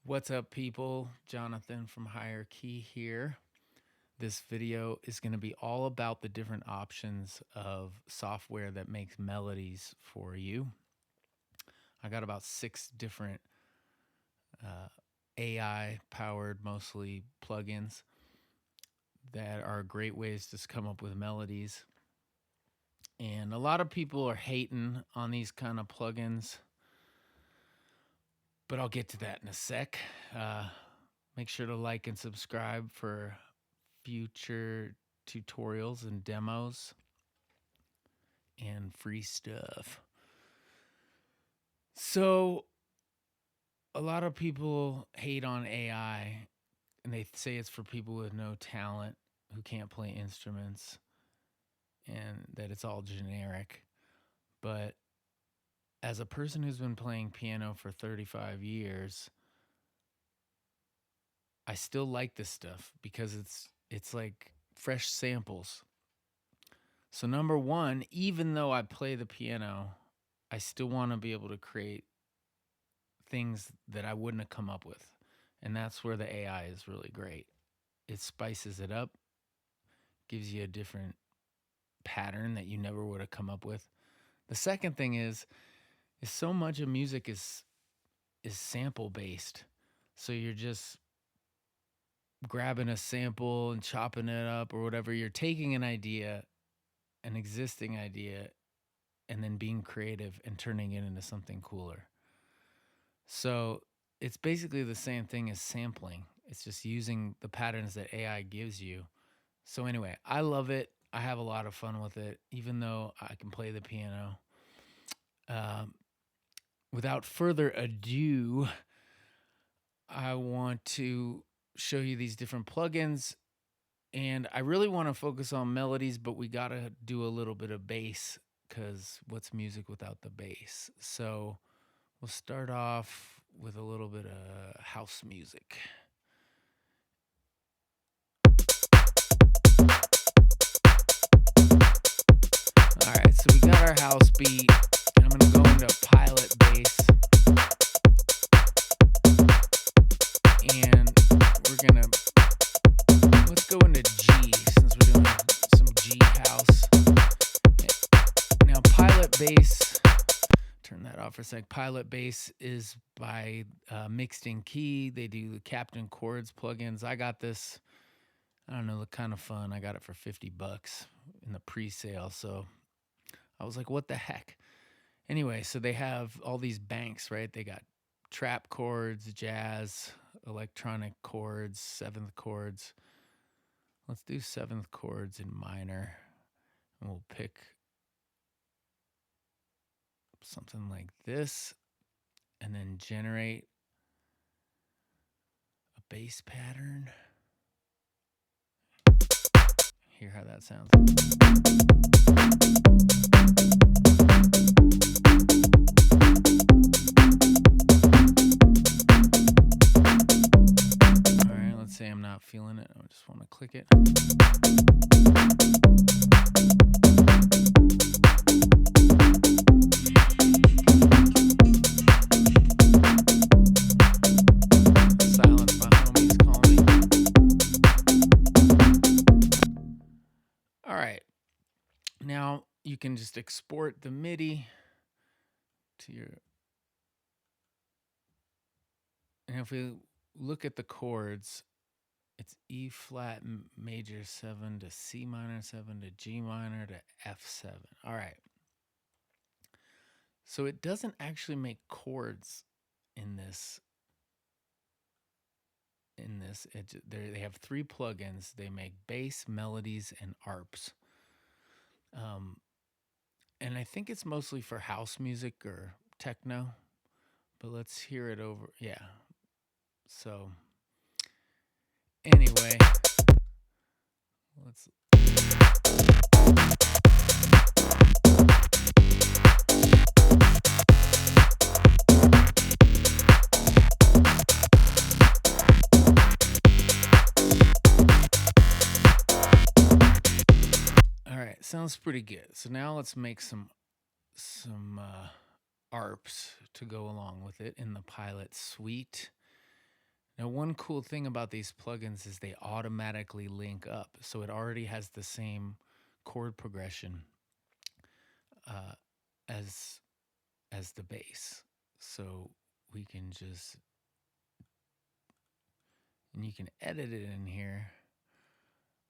What's up, people? Jonathan from Higher Key here. This video is going to be all about the different options of software that makes melodies for you. I got about 6 different AI powered, mostly plugins that are great ways to come up with melodies. And a lot of people are hating on these kind of plugins, but I'll get to that in a sec. Make sure to like and subscribe for future tutorials and demos and free stuff. So, a lot of people hate on AI and they say it's for people with no talent who can't play instruments and that it's all generic. But as a person who's been playing piano for 35 years, I still like this stuff because it's like fresh samples. So number 1, even though I play the piano, I still want to be able to create things that I wouldn't have come up with. And that's where the AI is really great. It spices it up, gives you a different pattern that you never would have come up with. The second thing is so much of music is sample based. So you're just grabbing a sample and chopping it up or whatever. You're taking an idea, an existing idea, and then being creative and turning it into something cooler. So it's basically the same thing as sampling. It's just using the patterns that AI gives you. So anyway, I love it. I have a lot of fun with it, even though I can play the piano. Without further ado, I want to show you these different plugins. And I really want to focus on melodies, but we got to do a little bit of bass because what's music without the bass? So we'll start off with a little bit of house music. All right, so we got our house beat, and I'm going to go into pilot bass. And let's go into G since we're doing some G house. Now, pilot bass, turn that off for a sec. Pilot bass is by Mixed in Key. They do the Captain Chords plugins. I got this, I don't know, look kind of fun. I got it for $50 in the pre-sale. So I was like, what the heck? Anyway, so they have all these banks, right? They got trap chords, jazz, electronic chords, 7th chords. Let's do 7th chords in minor. And we'll pick something like this and then generate a bass pattern. Hear how that sounds. All right, let's say I'm not feeling it. I just want to click it. Now you can just export the MIDI to your, and if we look at the chords, it's E flat major 7 to C minor 7 to G minor to F7. All right. So it doesn't actually make chords in this. They have 3 plugins. They make bass, melodies, and arps. And I think it's mostly for house music or techno, but let's hear it over. Yeah. So anyway, let's. All right, sounds pretty good. So now let's make some arps to go along with it in the pilot suite. Now, one cool thing about these plugins is they automatically link up. So it already has the same chord progression as the bass. So we can just, and you can edit it in here,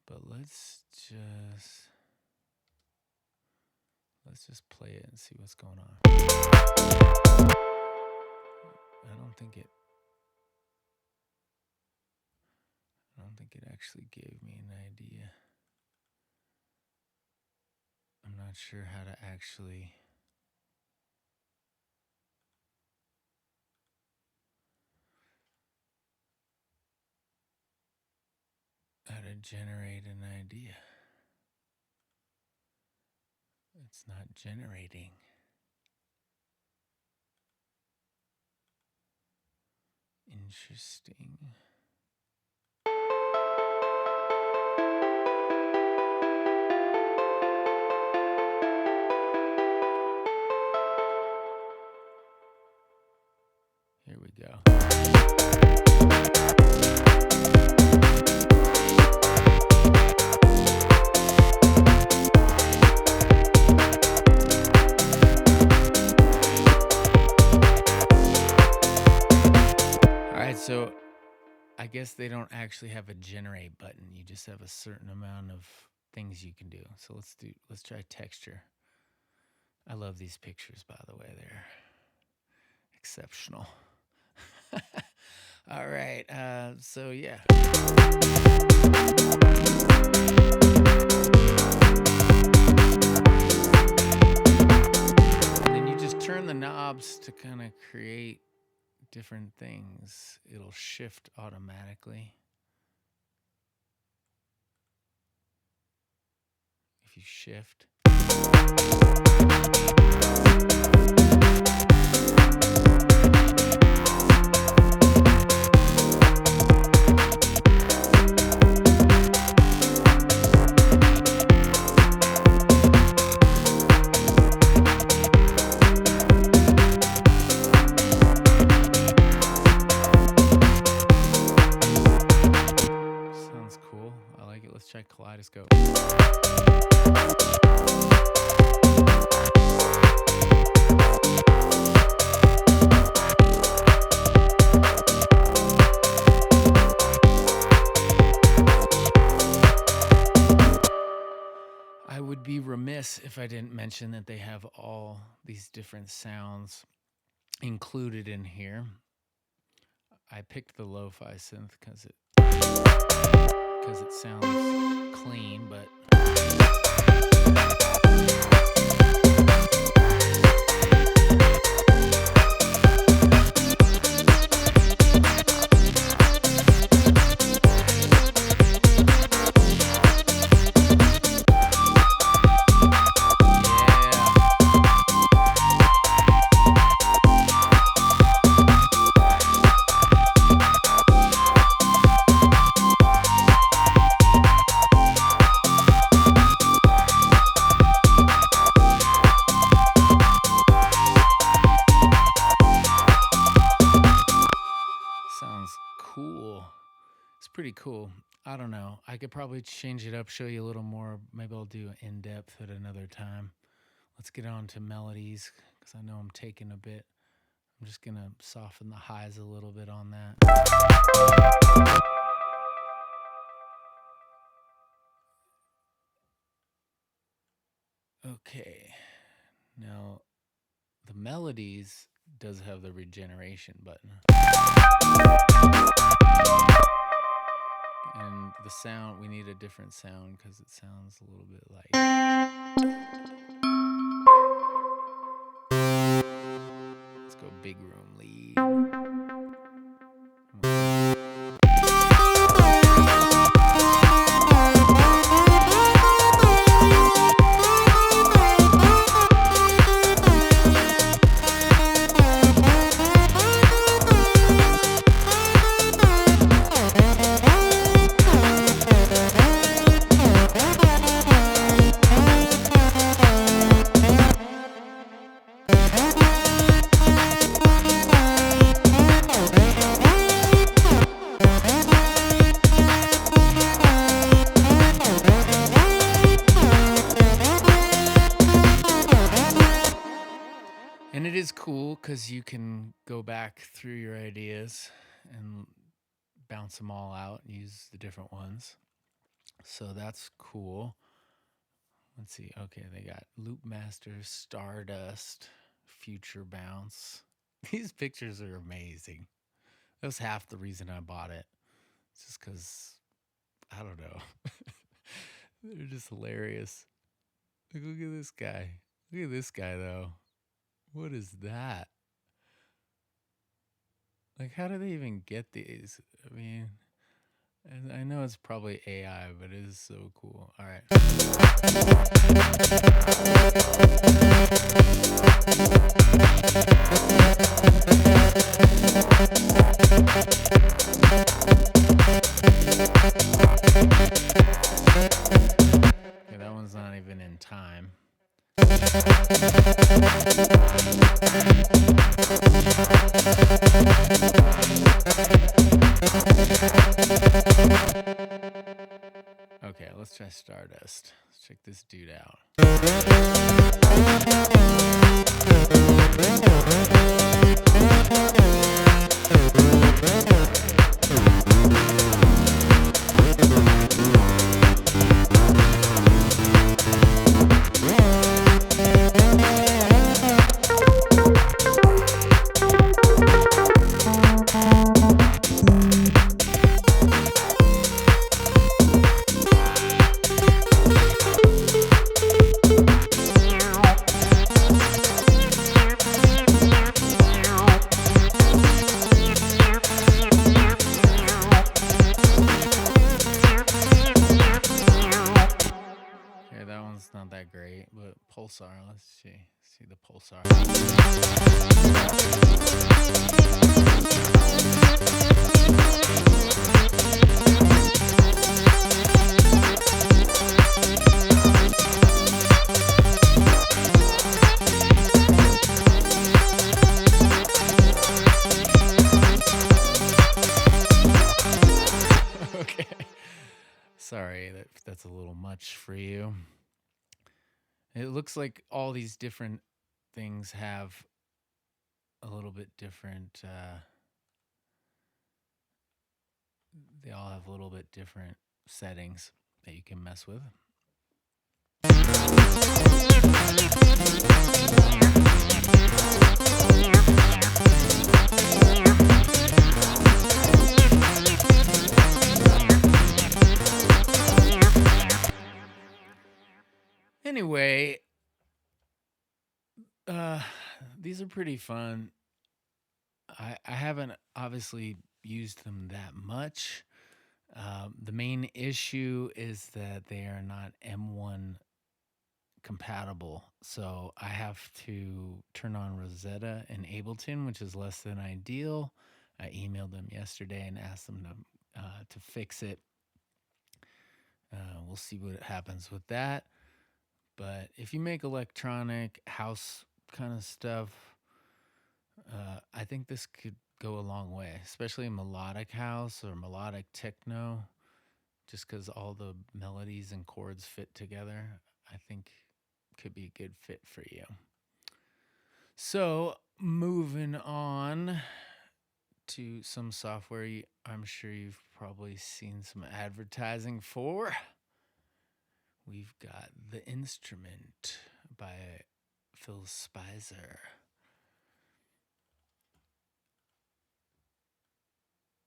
but let's just play it and see what's going on. I don't think it actually gave me an idea. I'm not sure how to actually generate an idea. It's not generating. Interesting. Here we go. So I guess they don't actually have a generate button. You just have a certain amount of things you can do. So let's try texture. I love these pictures, by the way. They're exceptional. All right. So yeah. And then you just turn the knobs to kind of create different things. It'll shift automatically. If you shift. Let's try kaleidoscope. I would be remiss if I didn't mention that they have all these different sounds included in here. I picked the lo-fi synth because it sounds clean, but pretty cool. I don't know. I could probably change it up, show you a little more. Maybe I'll do in-depth at another time. Let's get on to melodies because I know I'm taking a bit. I'm just going to soften the highs a little bit on that. Okay. Now, the melodies does have the regeneration button. And the sound, we need a different sound because it sounds a little bit like. Let's go big room lead. because you can go back through your ideas and bounce them all out and use the different ones. So that's cool. Let's see. Okay, they got Loop Master, Stardust, Future Bounce. These pictures are amazing. That was half the reason I bought it. It's just because, I don't know. They're just hilarious. Look at this guy. Look at this guy, though. What is that? Like, how do they even get these? I mean, I know it's probably AI, but it is so cool. All right. Okay, that one's not even in time. Okay, let's try Stardust. Let's check this dude out. Not that great, but pulsar, let's see the pulsar. Okay, sorry, that's a little much for you. It looks like all these different things have a little bit different, they all have a little bit different settings that you can mess with. Anyway, these are pretty fun. I haven't obviously used them that much. The main issue is that they are not M1 compatible. So I have to turn on Rosetta in Ableton, which is less than ideal. I emailed them yesterday and asked them to fix it. We'll see what happens with that. But if you make electronic house kind of stuff, I think this could go a long way, especially melodic house or melodic techno, just because all the melodies and chords fit together. I think could be a good fit for you. So moving on to some software I'm sure you've probably seen some advertising for. We've got The Instrument by Phil Speiser.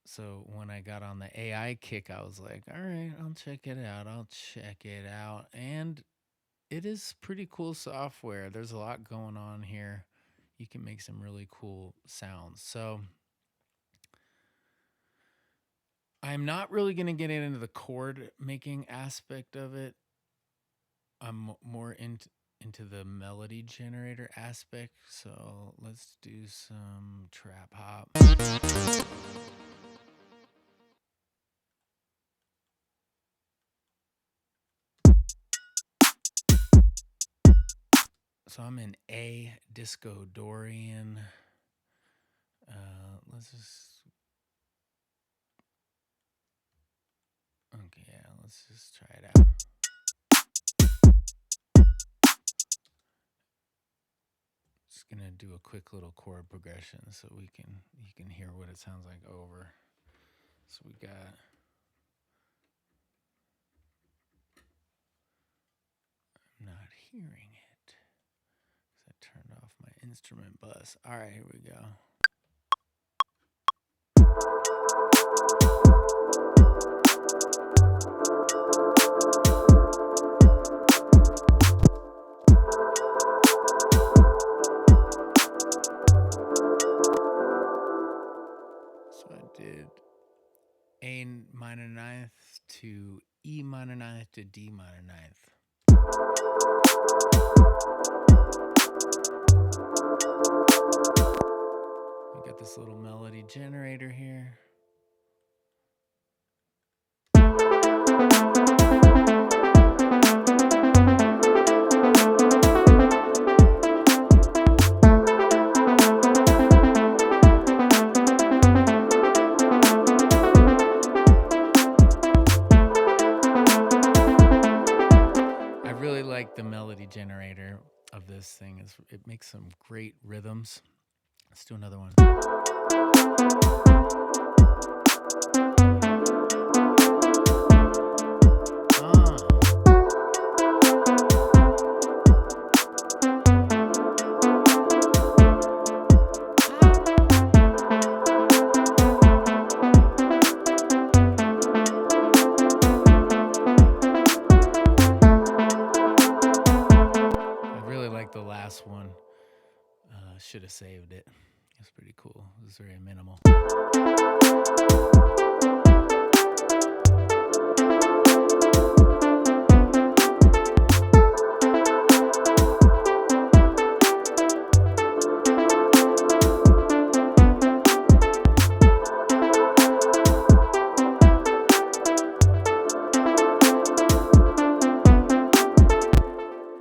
So when I got on the AI kick, I was like, all right, I'll check it out. And it is pretty cool software. There's a lot going on here. You can make some really cool sounds. So I'm not really going to get into the chord making aspect of it. I'm more into the melody generator aspect. So let's do some trap hop. So I'm in A, Disco Dorian. Let's just try it out. Just gonna do a quick little chord progression so you can hear what it sounds like over. So we got. I'm not hearing it because I turned off my instrument bus. All right, here we go. So I did A minor ninth to E minor ninth to D minor ninth. We got this little melody generator here. The melody generator of this thing it makes some great rhythms. Let's do another one. The last one, should have saved it. It's pretty cool. It was very minimal.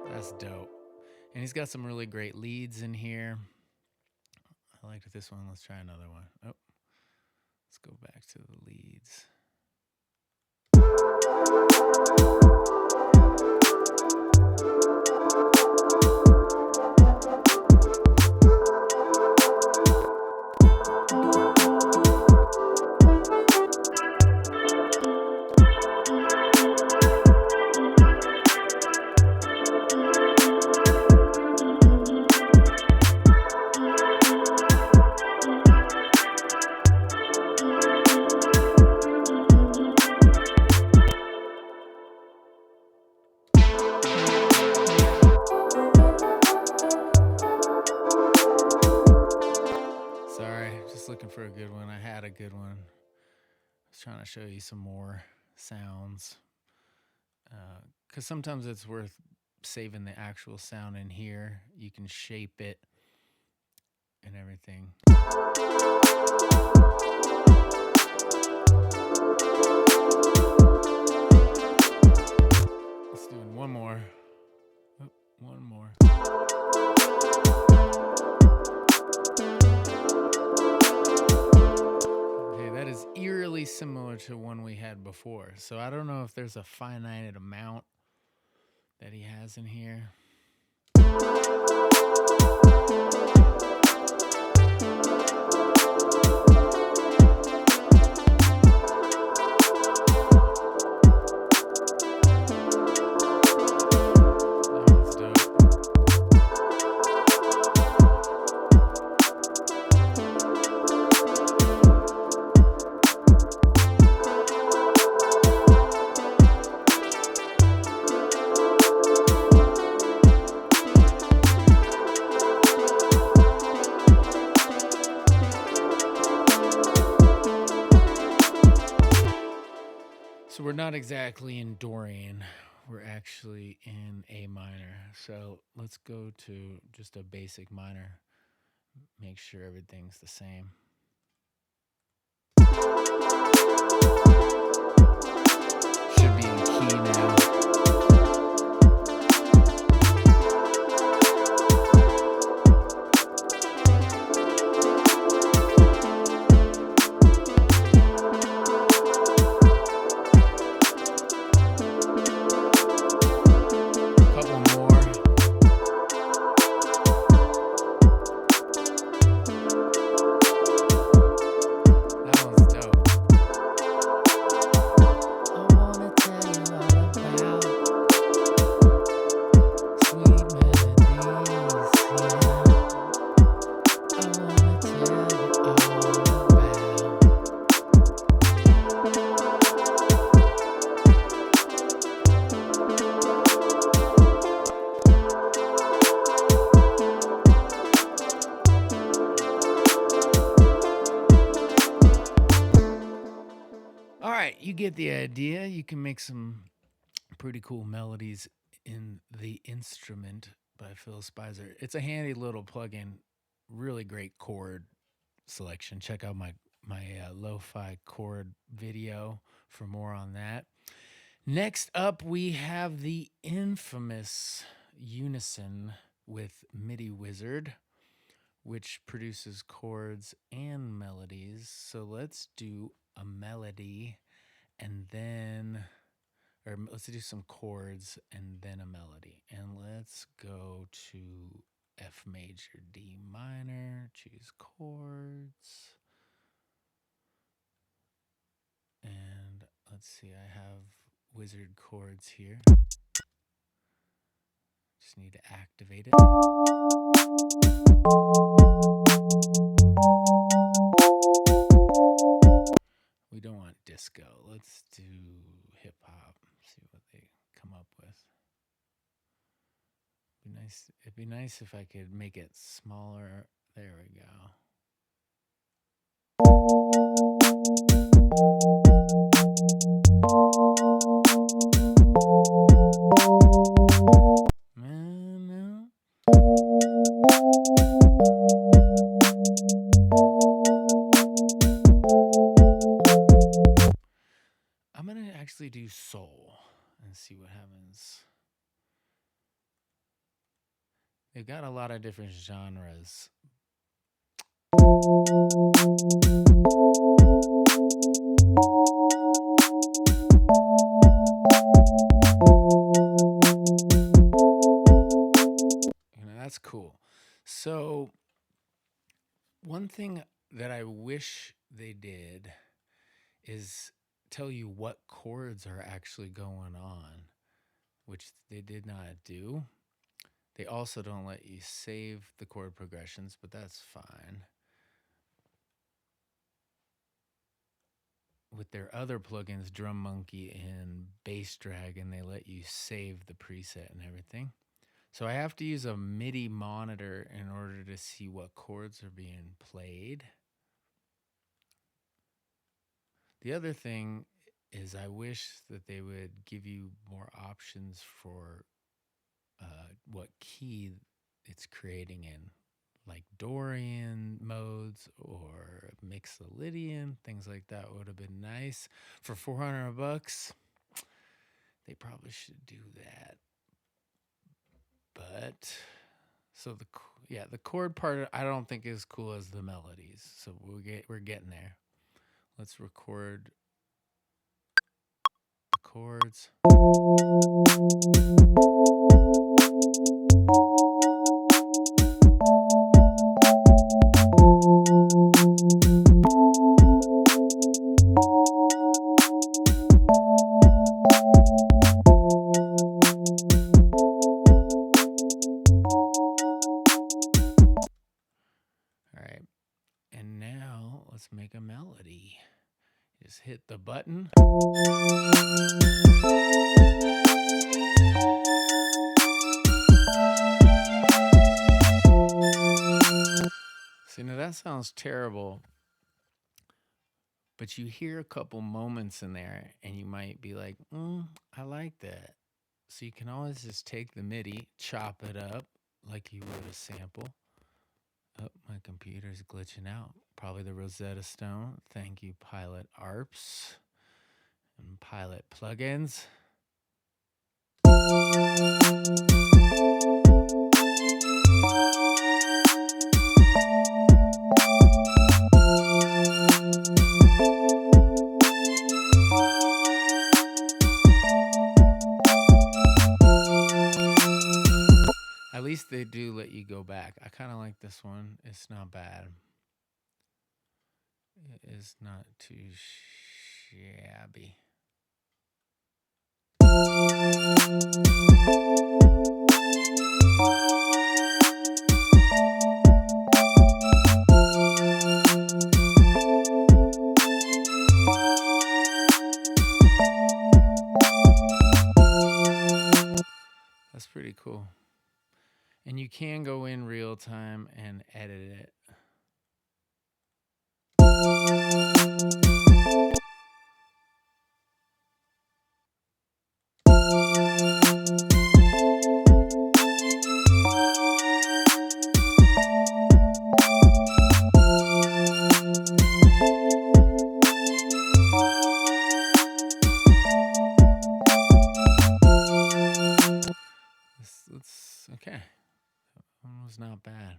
That's dope. And he's got some really great leads in here. I liked this one. Let's try another one. Oh, let's go back to the leads. Looking for a good one. I had a good one. I was trying to show you some more sounds because sometimes it's worth saving the actual sound in here. You can shape it and everything. Let's do one more. Oh, one more. That is eerily similar to one we had before. So I don't know if there's a finite amount that he has in here. So we're not exactly in Dorian, we're actually in A minor. So let's go to just a basic minor, make sure everything's the same. Should be in key now. right, you get the idea. You can make some pretty cool melodies in the instrument by Phil Speiser. It's a handy little plugin, really great chord selection. Check out my lo-fi chord video for more on that. Next up, we have the infamous Unison with MIDI Wizard, which produces chords and melodies. So let's do a melody and then, or let's do some chords and then a melody. And let's go to F major, D minor, choose chords. And let's see, I have wizard chords here. Just need to activate it. We don't want disco. Let's do hip hop. See what they come up with. It'd be nice if I could make it smaller. There we go. I'm going to actually do soul and see what happens. They've got a lot of different genres. That's cool. So, one thing that I wish they did is tell you what chords are actually going on, which they did not do. They also don't let you save the chord progressions, but that's fine. With their other plugins, Drum Monkey and Bass Dragon, they let you save the preset and everything. So I have to use a MIDI monitor in order to see what chords are being played. The other thing is I wish that they would give you more options for what key it's creating in, like Dorian modes or Mixolydian, things like that would have been nice. For $400, they probably should do that. But so the chord part I don't think is cool as the melodies. So we're getting there. Let's record the chords. All right. And now let's make a melody. Just hit the button. See, now that sounds terrible, but you hear a couple moments in there and you might be like, I like that. So you can always just take the MIDI, chop it up like you would a sample. Oh, my computer's glitching out. Probably the Rosetta Stone. Thank you, Pilot ARPs and Pilot plugins. At least they do let you go back. I kind of like this one. It's not bad. It is not too shabby. That's pretty cool. And you can go in real time and edit it. not bad.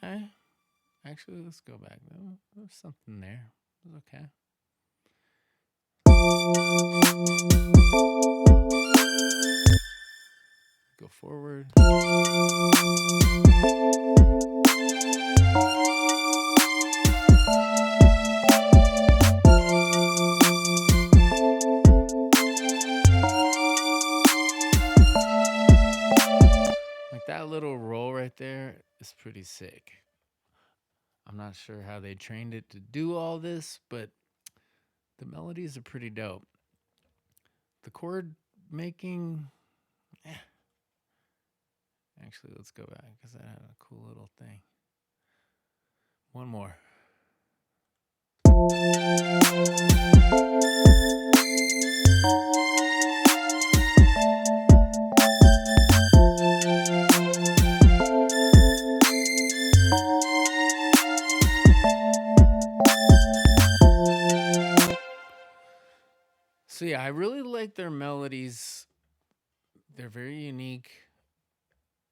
Okay. Actually, let's go back. There's something there. It was okay. Go forward. Like that little roll right there is pretty sick. I'm not sure how they trained it to do all this, but the melodies are pretty dope. The chord making, eh. Actually, let's go back because I had a cool little thing. One more. So yeah, I really like their melodies. They're very unique,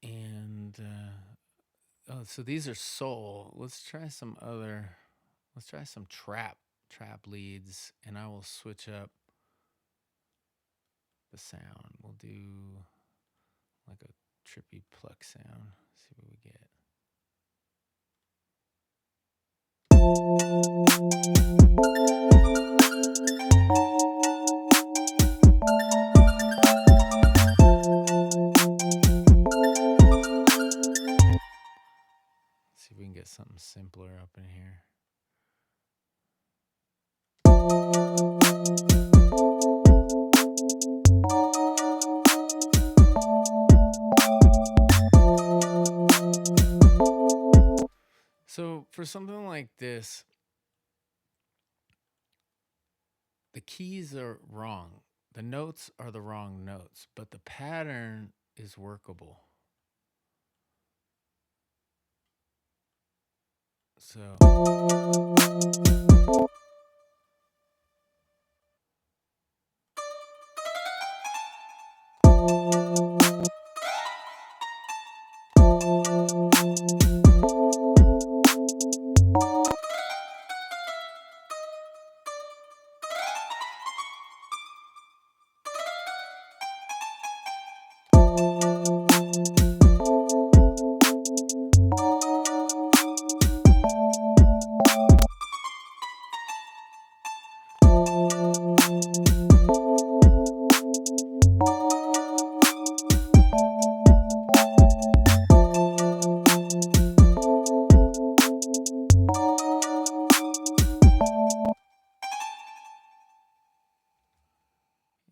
and oh, so these are soul. Let's try some other. Let's try some trap leads, and I will switch up the sound. We'll do like a trippy pluck sound. See what we get. See if we can get something simpler up in here. So for something like this, the keys are wrong. The notes are the wrong notes, but the pattern is workable. So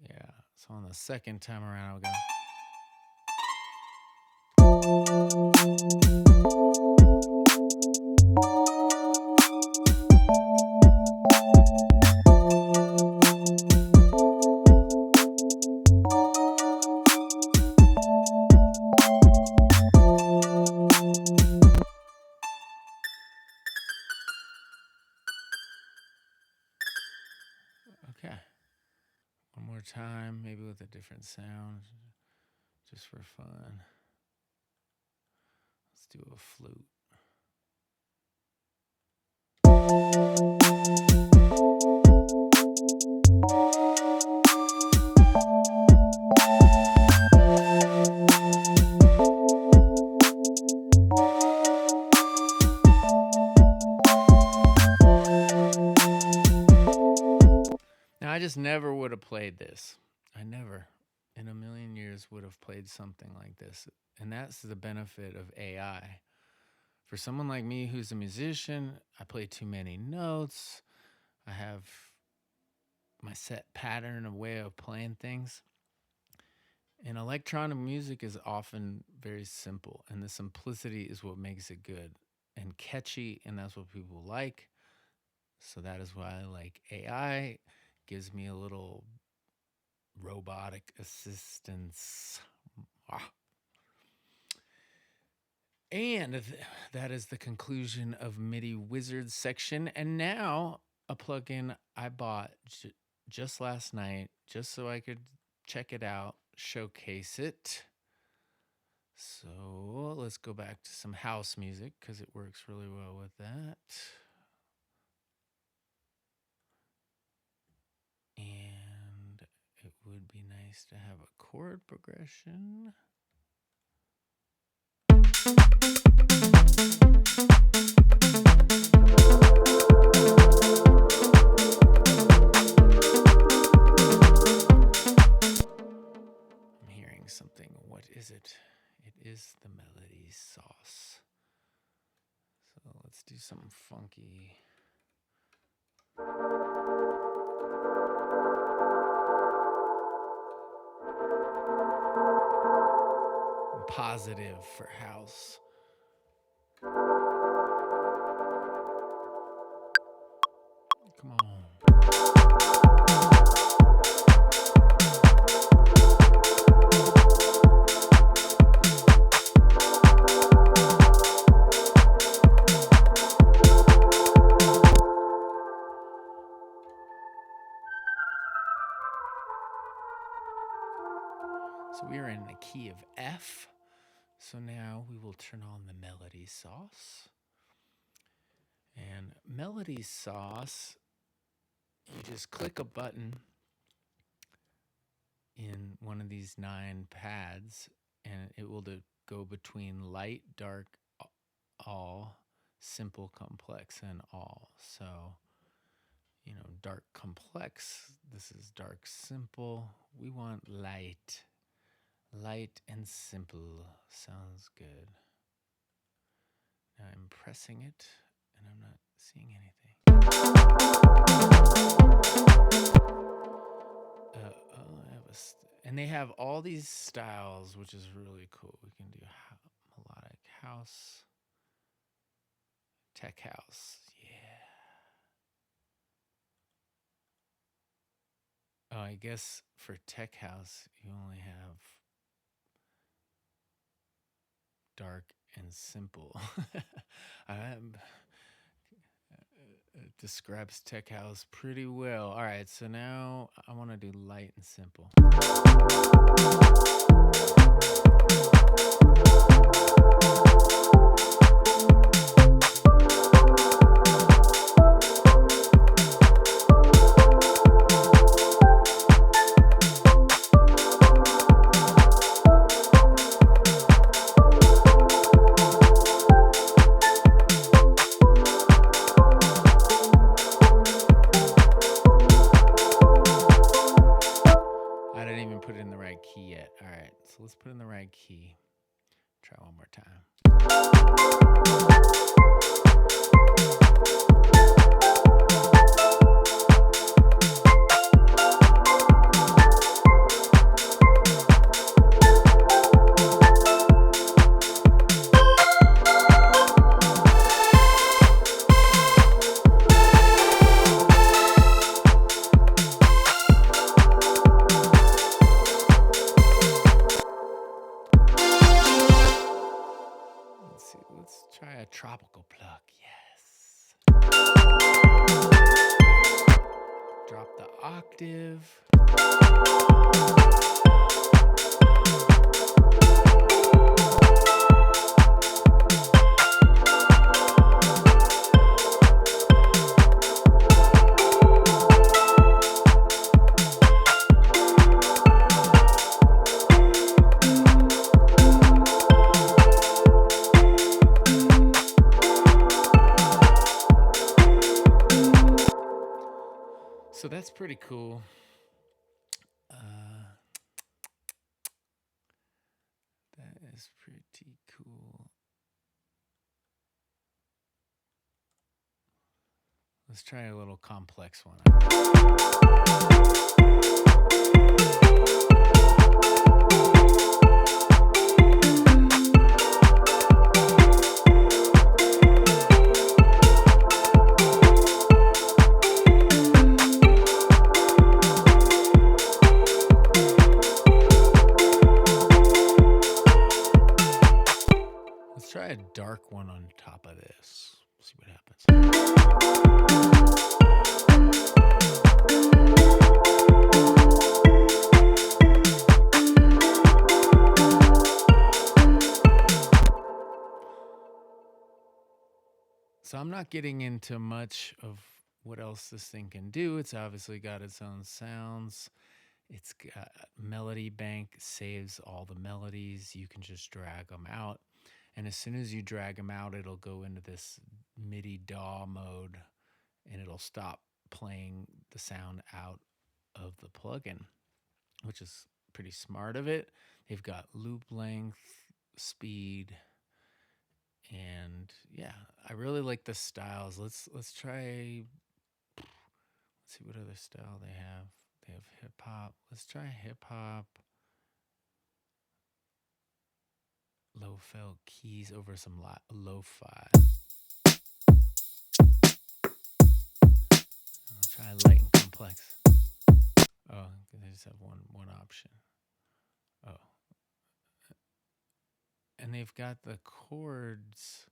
yeah, so on the second time around, I'll go. Okay. One more time, maybe with a different sound, just for fun. Let's do a flute. Now, I just never would have played this. I never, in a million years, would have played something like this. And that's the benefit of AI. For someone like me who's a musician, I play too many notes. I have my set pattern, a way of playing things. And electronic music is often very simple, and the simplicity is what makes it good and catchy, and that's what people like. So that is why I like AI. Gives me a little robotic assistance Ah. And that is the conclusion of MIDI Wizards section. And now a plugin I bought just last night, just so I could check it out, showcase it. So let's go back to some house music because it works really well with that. And it would be nice to have a chord progression. I'm hearing something. What is it? It is the melody sauce. So let's do something funky. Positive for house. Come on. So we are in the key of F. So now we will turn on the melody sauce. And melody sauce, you just click a button in one of these 9 pads, and it will go between light, dark, all, simple, complex, and all. So, dark, complex. This is dark, simple. We want light. Light and simple. Sounds good. Now I'm pressing it, and I'm not seeing anything. And they have all these styles, which is really cool. We can do melodic house, tech house, yeah. Oh, I guess for tech house, you only have dark and simple. It describes tech house pretty well. All right, so now I want to do light and simple. Key yet. All right, so let's put in the right key. Try one more time. Let's try a tropical pluck. Yes. Drop the octave. So that's pretty cool. That is pretty cool. Let's try a little complex one. I'm not getting into much of what else this thing can do. It's obviously got its own sounds. It's got melody bank, saves all the melodies. You can just drag them out. And as soon as you drag them out, it'll go into this MIDI DAW mode and it'll stop playing the sound out of the plugin, which is pretty smart of it. They've got loop length, speed, and yeah, I really like the styles. Let's try. Let's see what other style they have. They have hip hop. Let's try hip hop. Low felt keys over some lo-fi. I'll try light and complex. Oh, they just have one option. Oh, and they've got the chords.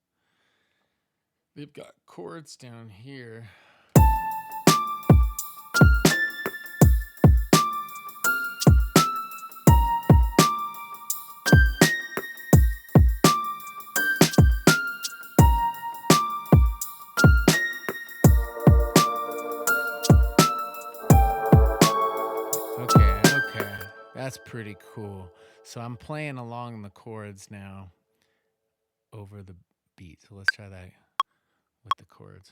They've got chords down here. Okay, that's pretty cool. So I'm playing along the chords now over the beat. So let's try that with the chords.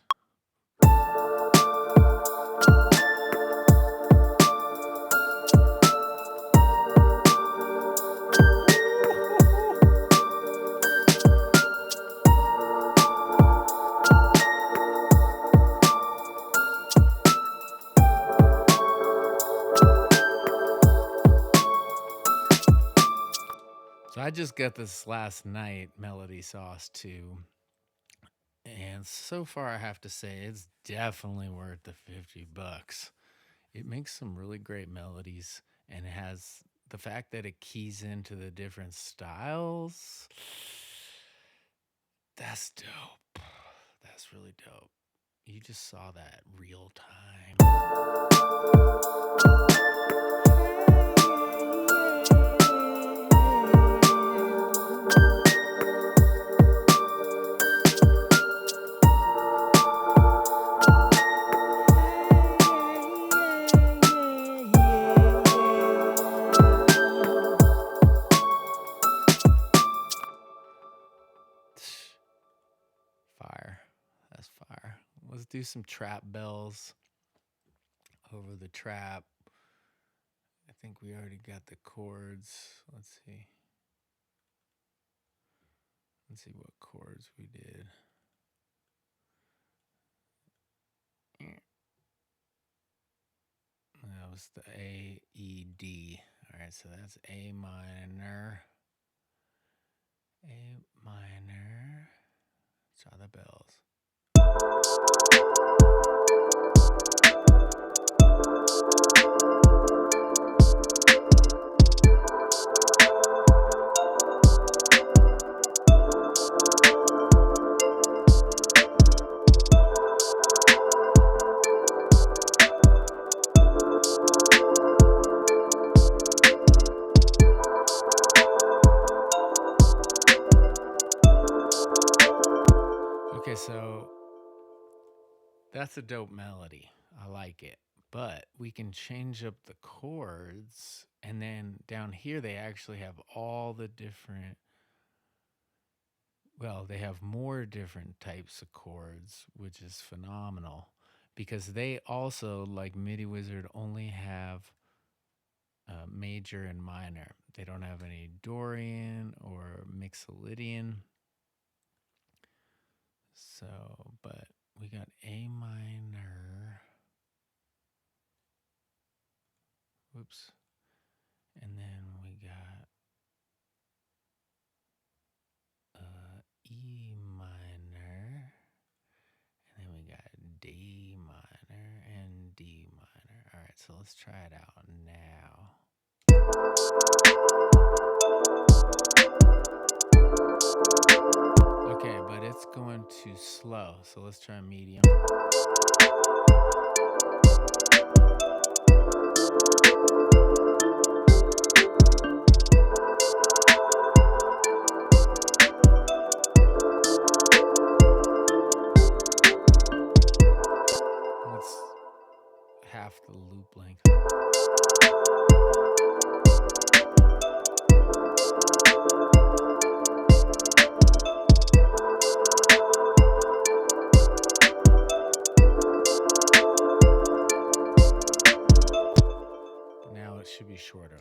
So I just got this last night, Melody Sauce 2. And so far, I have to say, it's definitely worth the $50. It makes some really great melodies and it has the fact that it keys into the different styles. That's dope. That's really dope. You just saw that real time. Fire. That's fire. Let's do some trap bells over the trap. I think we already got the chords. Let's see. Let's see what chords we did. That was the A, E, D. All right, so that's A minor. A minor. Try the bells. Okay, so that's a dope melody. I like it. But we can change up the chords. And then down here, they actually have all the different. Well, they have more different types of chords, which is phenomenal. Because they also, like MIDI Wizard, only have major and minor. They don't have any Dorian or Mixolydian. So, but we got A minor. Whoops. And then we got E minor. And then we got D minor and D minor. All right, so let's try it out now. Okay, but it's going too slow, so let's try medium. half the loop length. Now it should be shorter.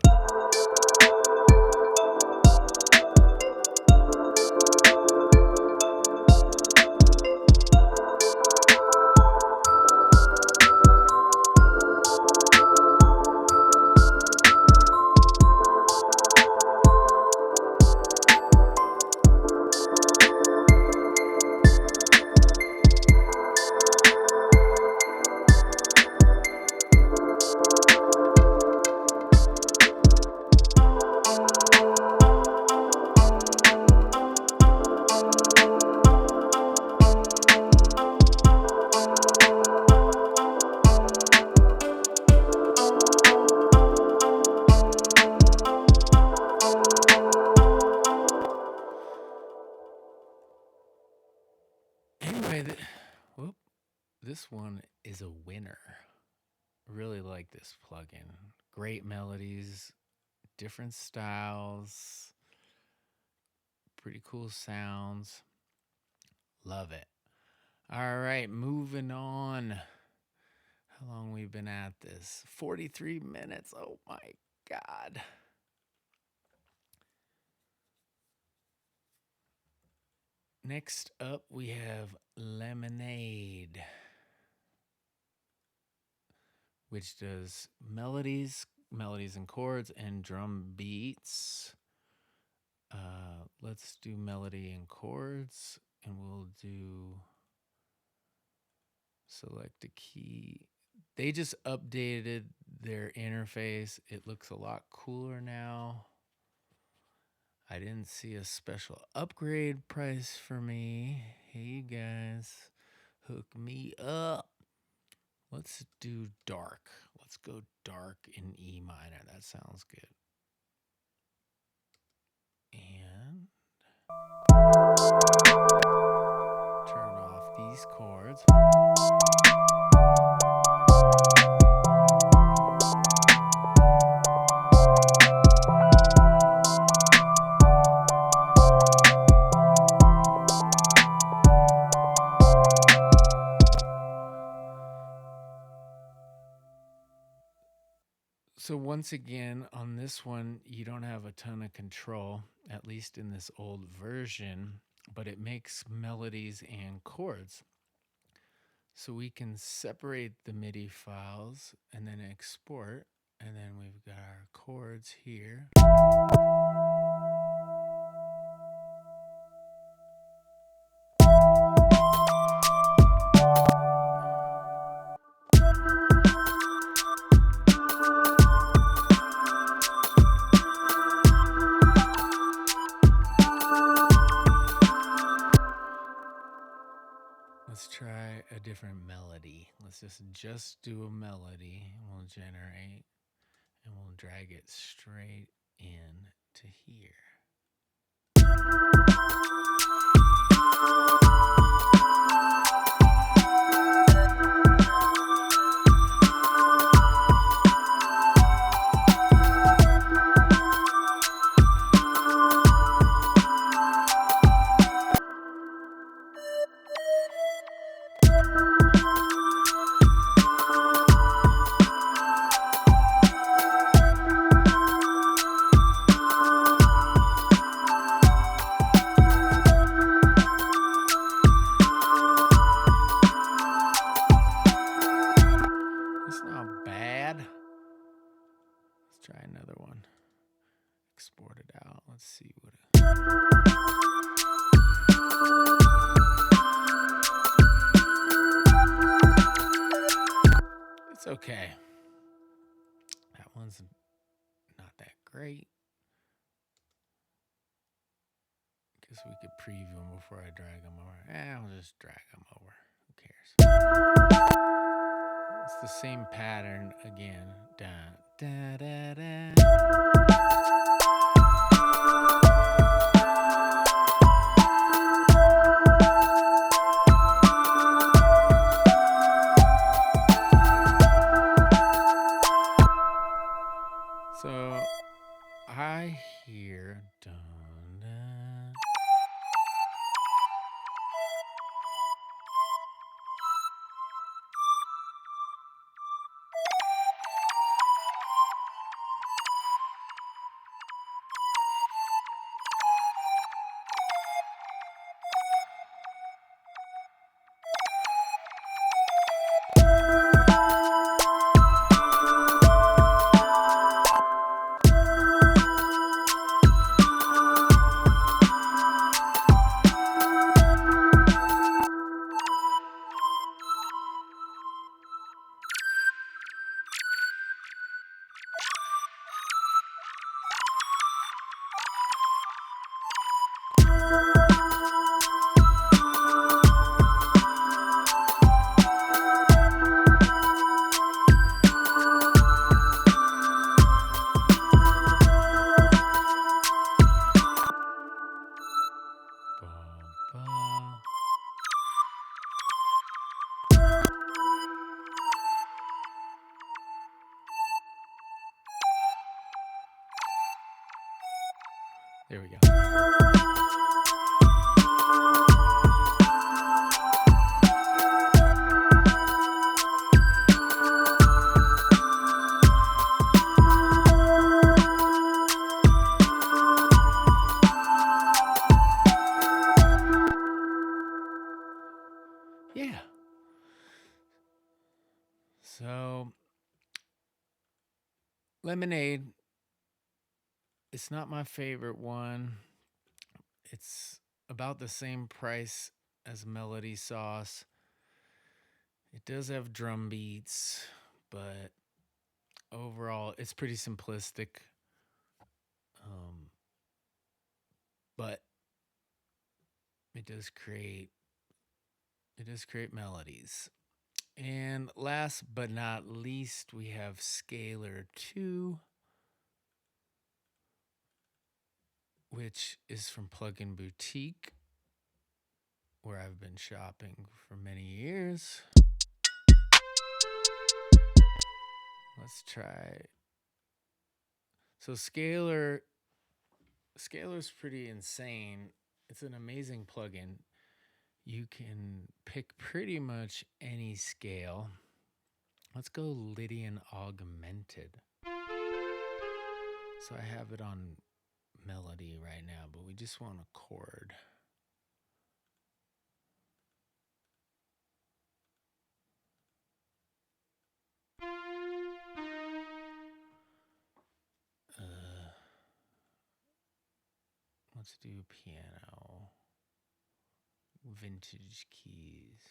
Anyway, this one is a winner. Really like this plugin. Great melodies, different styles, pretty cool sounds. Love it. All right, moving on. How long we've been at this? 43 minutes. Oh my God. Next up, we have Lemonaide, which does melodies and chords, and drum beats. Let's do melody and chords, and we'll do select a key. They just updated their interface. It looks a lot cooler now. I didn't see a special upgrade price for me. Hey, you guys, hook me up. Let's do dark. Let's go dark in E minor. That sounds good. And turn off these chords. So once again, on this one, you don't have a ton of control, at least in this old version, but it makes melodies and chords. So we can separate the MIDI files and then export, and then we've got our chords here. Let's try a different melody. Let's just do a melody. We'll generate and we'll drag it straight in to here. Try another one. Export it out. Let's see what it's okay. That one's not that great. Guess we could preview them before I drag them over. I'll just drag them over. Who cares? It's the same pattern again. Da, da, da, da. There we go. Yeah. So, Lemonaide, it's not my favorite one. It's about the same price as Melody Sauce. It does have drum beats, but overall, it's pretty simplistic. But it does create melodies. And last but not least, we have Scalar 2, which is from Plugin Boutique, where I've been shopping for many years. Let's try. So Scalar's pretty insane. It's an amazing plugin. You can pick pretty much any scale. Let's go Lydian Augmented. So I have it on melody right now, but we just want a chord. Let's do piano. Vintage keys.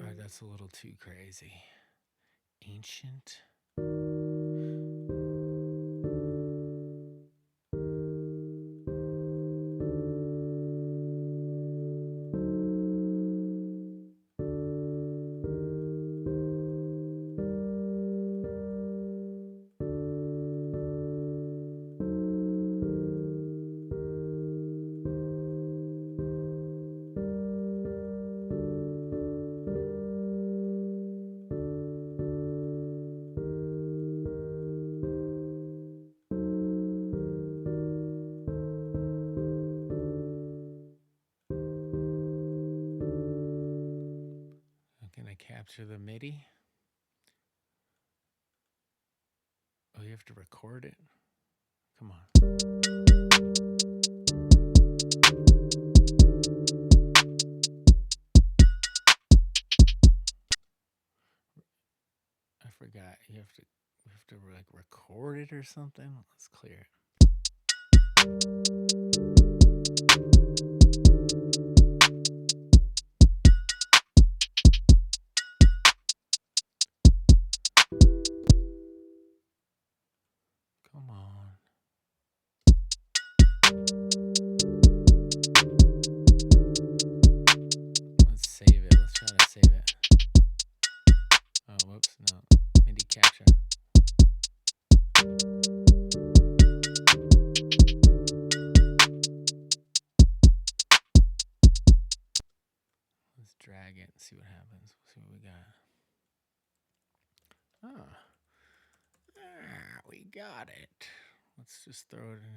Alright, that's a little too crazy. Ancient. Capture the MIDI. Oh, you have to record it? Come on. I forgot. We have to like record it or something. Let's clear it. Come on. Let's save it. Let's try to save it. Oh, whoops. No. MIDI capture. Let's drag it and see what happens. We'll see what we got. We got it. Let's just throw it in.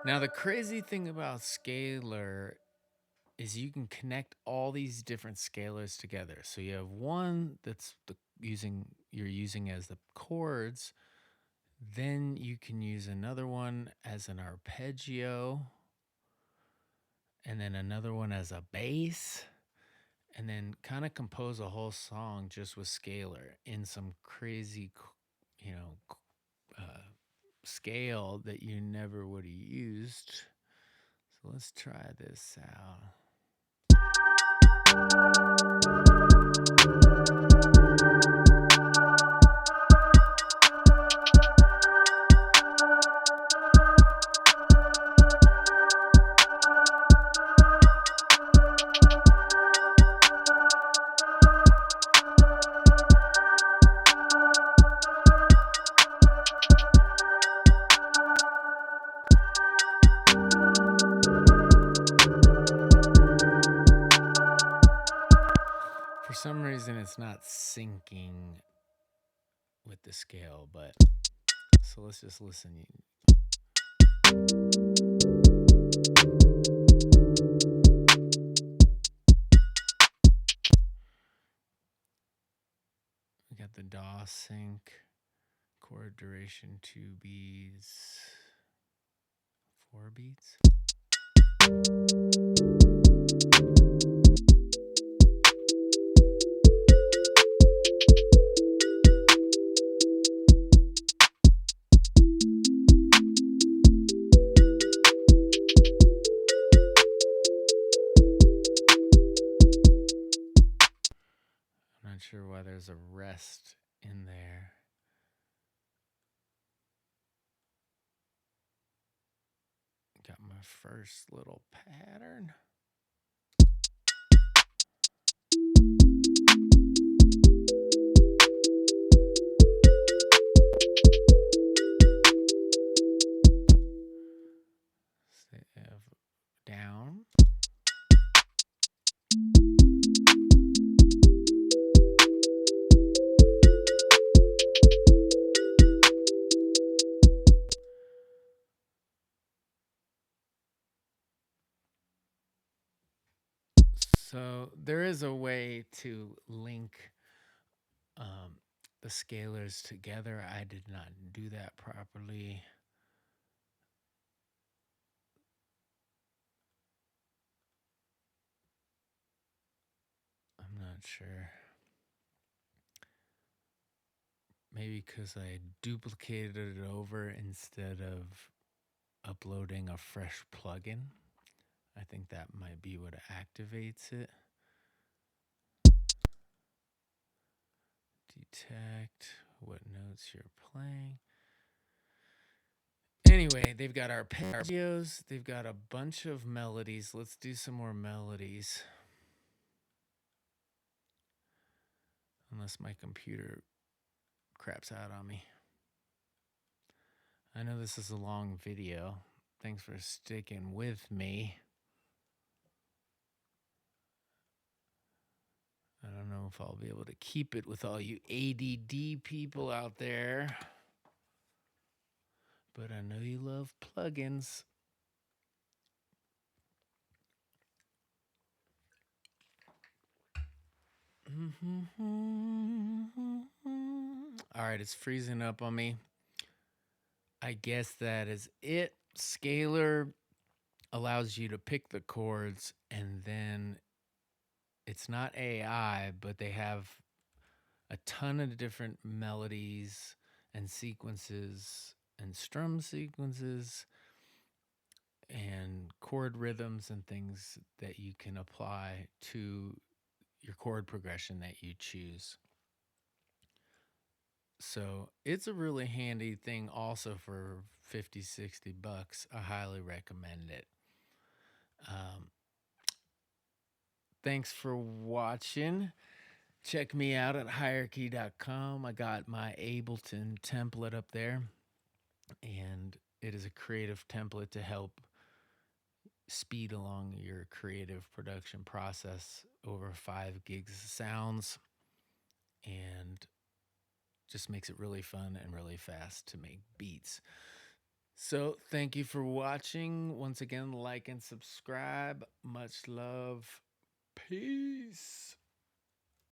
Now, the crazy thing about Scalar is you can connect all these different scalars together. So you have one that's you're using as the chords. Then you can use another one as an arpeggio, and then another one as a bass, and then kind of compose a whole song just with Scalar in some crazy, scale that you never would have used. So let's try this out. some reason it's not syncing with the scale, but so let's just listen. We got the DAW sync, chord duration 2 beats, 4 beats. I'm not sure why there's a rest in there. Got my first little pattern. Down. So there is a way to link the scalars together. I did not do that properly. I'm not sure. Maybe because I duplicated it over instead of uploading a fresh plugin. I think that might be what activates it. Detect what notes you're playing. Anyway, they've got arpeggios. They've got a bunch of melodies. Let's do some more melodies. Unless my computer craps out on me. I know this is a long video. Thanks for sticking with me. I don't know if I'll be able to keep it with all you ADD people out there. But I know you love plugins. All right, it's freezing up on me. I guess that is it. Scalar allows you to pick the chords, and then it's not AI, but they have a ton of different melodies and sequences and strum sequences and chord rhythms and things that you can apply to your chord progression that you choose. So it's a really handy thing also for 50, 60 bucks. I highly recommend it. Thanks for watching. Check me out at hierarchy.com. I got my Ableton template up there, and it is a creative template to help speed along your creative production process over 5 gigs of sounds, and just makes it really fun and really fast to make beats. So thank you for watching. Once again, like and subscribe. Much love. Peace.